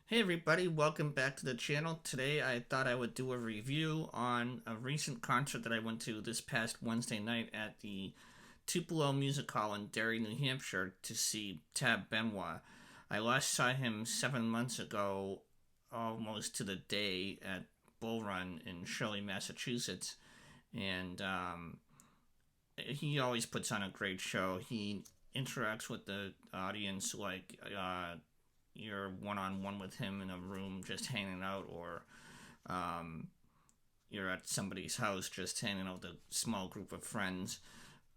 Hey everybody, welcome back to the channel. Today I thought I would do a review on a recent concert that I went to this past Wednesday night at the Tupelo Music Hall in Derry, New Hampshire to see Tab Benoit. I last saw him 7 months ago, almost to the day, at Bull Run in Shirley, Massachusetts. And he always puts on a great show. He interacts with the audience like you're one on one with him in a room just hanging out, or um, you're at somebody's house just hanging out with a small group of friends.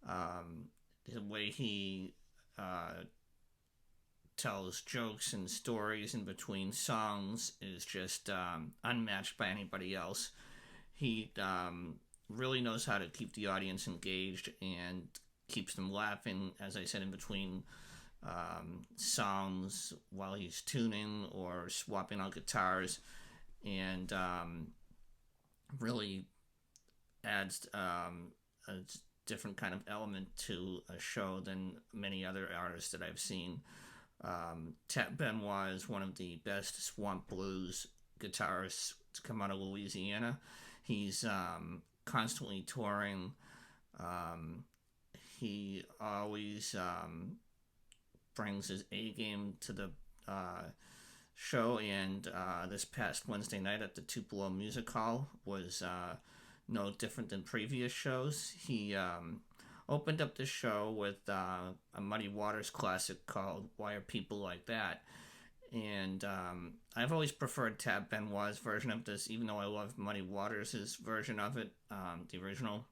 Um, the way he uh, tells jokes and stories in between songs is just unmatched by anybody else. He really knows how to keep the audience engaged and keeps them laughing, as I said, in between songs while he's tuning or swapping out guitars, and really adds a different kind of element to a show than many other artists that I've seen. Tab Benoit is one of the best swamp blues guitarists to come out of Louisiana. He's constantly touring. Um, he always brings his A game to the show, and this past Wednesday night at the Tupelo Music Hall was no different than previous shows. He opened up the show with a Muddy Waters classic called "Why Are People Like That?" And I've always preferred Tab Benoit's version of this, even though I love Muddy Waters' version of it, the original.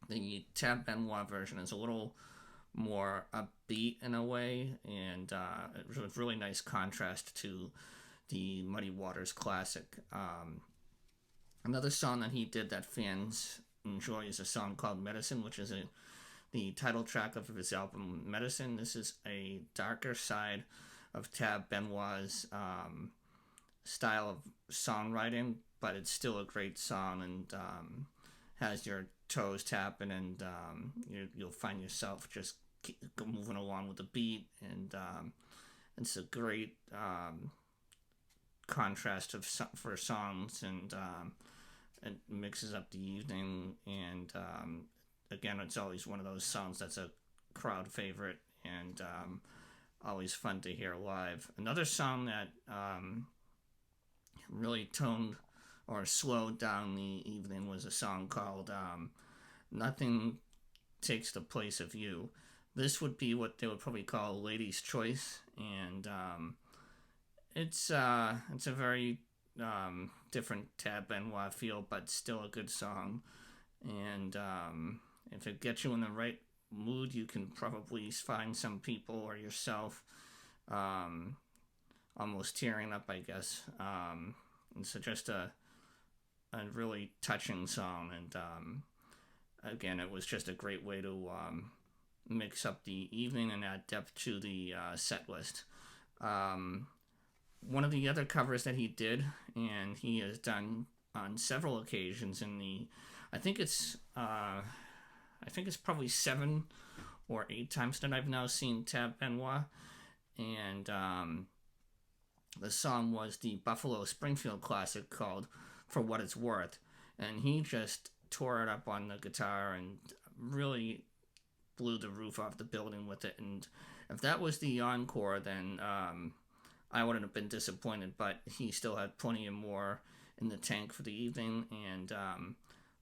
The Tab Benoit version is a little more upbeat in a way, and it was a really nice contrast to the Muddy Waters classic. Another song that he did that fans enjoy is a song called Medicine, which is the title track of his album Medicine. This is a darker side of Tab Benoit's style of songwriting, but it's still a great song, and has your toes tapping, and you'll find yourself just keep moving along with the beat, and it's a great contrast for songs, and it mixes up the evening, and again, it's always one of those songs that's a crowd favorite, and always fun to hear live. Another song that really toned or slowed down the evening was a song called Nothing Takes the Place of You. This would be what they would probably call a lady's choice, and it's a very different Tab Benoit feel, but still a good song. And if it gets you in the right mood, you can probably find some people or yourself almost tearing up, I guess. It's just a really touching song, and again, it was just a great way to mix up the evening and add depth to the set list. One of the other covers that he did, and he has done on several occasions in the, I think it's probably 7 or 8 times that I've now seen Tab Benoit, and the song was the Buffalo Springfield classic called "For What It's Worth," and he just tore it up on the guitar and really blew the roof off the building with it. And if that was the encore, then I wouldn't have been disappointed. But he still had plenty of more in the tank for the evening, and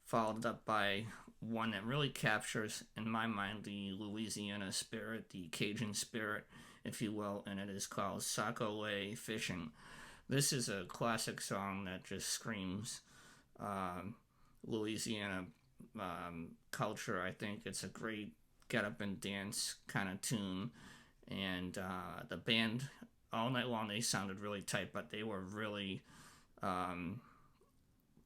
followed up by one that really captures, in my mind, the Louisiana spirit, the Cajun spirit, if you will, and it is called Soccerway Fishing. This is a classic song that just screams Louisiana culture. I think it's a great get up and dance kind of tune, and the band all night long they sounded really tight, but they were really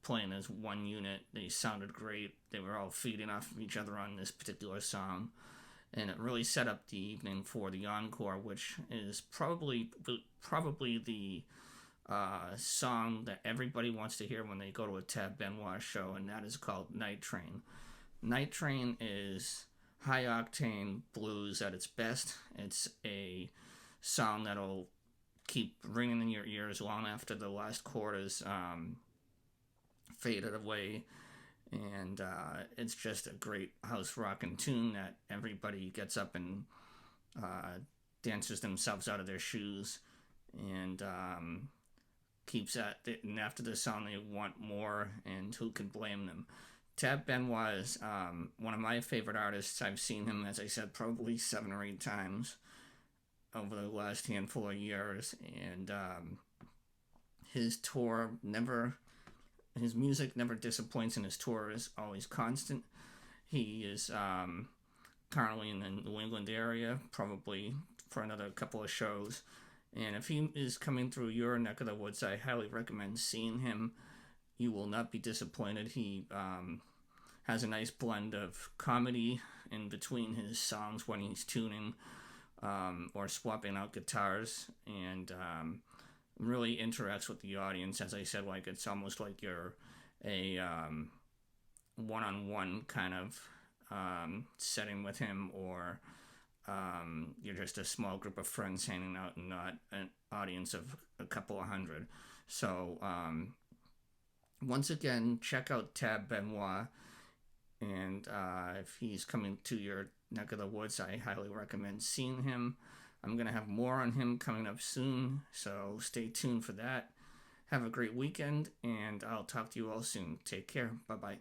playing as one unit. They sounded great. They were all feeding off of each other on this particular song, and it really set up the evening for the encore, which is probably the song that everybody wants to hear when they go to a Tab Benoit show, and that is called Night Train. Night Train is high octane blues at its best. It's a song that'll keep ringing in your ears long after the last quarters faded away. And it's just a great house rockin' tune that everybody gets up and dances themselves out of their shoes, and keeps at it. And after the song, they want more, and who can blame them? Tab Benoit is one of my favorite artists. I've seen him, as I said, probably 7 or 8 times over the last handful of years, and his music never disappoints, and his tour is always constant. He is currently in the New England area, probably for another couple of shows. And if he is coming through your neck of the woods, I highly recommend seeing him. You will not be disappointed. He has a nice blend of comedy in between his songs when he's tuning or swapping out guitars, and really interacts with the audience. As I said, like it's almost like you're a one-on-one kind of setting with him, or you're just a small group of friends hanging out and not an audience of a couple of hundred. So once again, check out Tab Benoit, and if he's coming to your neck of the woods, I highly recommend seeing him. I'm going to have more on him coming up soon, so stay tuned for that. Have a great weekend, and I'll talk to you all soon. Take care. Bye-bye.